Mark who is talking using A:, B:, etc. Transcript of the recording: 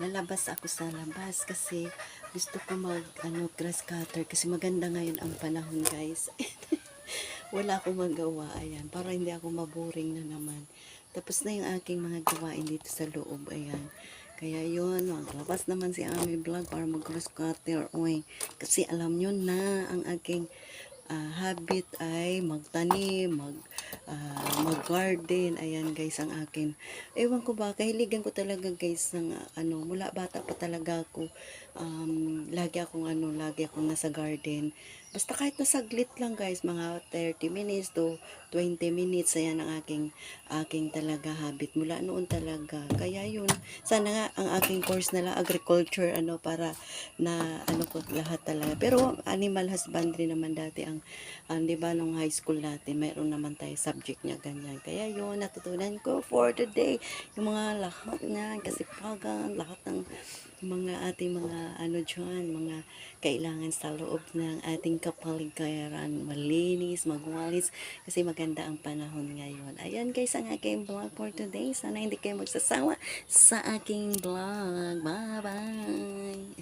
A: lalabas ako sa labas kasi gusto ko mag grass cutter kasi maganda ngayon ang panahon, guys. Wala akong magawa, ayan, para hindi ako maboring na naman. Tapos na yung aking mga gawain dito sa loob, ayan. Kaya yun, maglabas naman si Ami Vlog para mag grass cutter, oy. Kasi alam nyo na ang aking habit ay magtanim, mag-garden. Ayan guys, ang akin. Ewan ko ba, kahiligan ko talaga guys ng mula bata pa talaga ako. Lagi akong nasa garden. Basta kahit na saglit lang guys, mga 30 minutes to 20 minutes, ayan ang aking talaga habit mula noon talaga. Kaya yun, sana nga ang aking course na lang agriculture para na ko lahat talaga. Pero animal husbandry naman dati ang 'di ba nung high school natin, mayroon naman tayo subject niya ganyan. Kaya yun, natutunan ko for today yung mga lahat na kasipagan, lahat ng mga ating mga dyan, mga kailangan sa loob ng ating kapaligiran, malinis, magwalis, kasi maganda ang panahon ngayon. Ayan guys, ang aking vlog for today. Sana hindi kayo magsasawa sa aking vlog. Bye-bye!